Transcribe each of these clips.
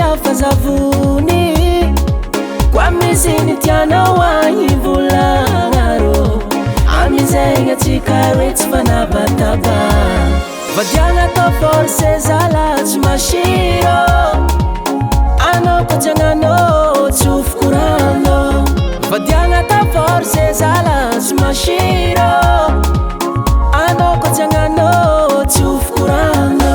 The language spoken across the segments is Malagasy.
fazavuni kwa mizini tiana wahivulangaro amizegna tikarets fanabataba vadiana to forse zalats mashiro ano kotiagnano tsofkorano vadiana to forse zalats mashiro ano kotiagnano tsofkorano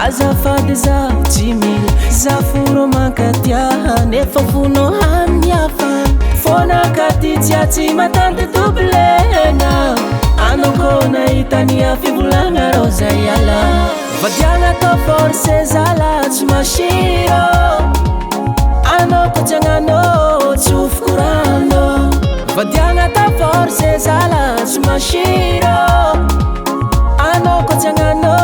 azafady za timila zaforo mankatiaha nefa fono hamiafa fonakati tiatsy matante doblena anoko nahitania fivolagna rô zay ala vadiagna to forse zalatsy mashiro anoko tiagnano tsofokorano vadiagna to forse zalatsy mashiro anoko tiagnano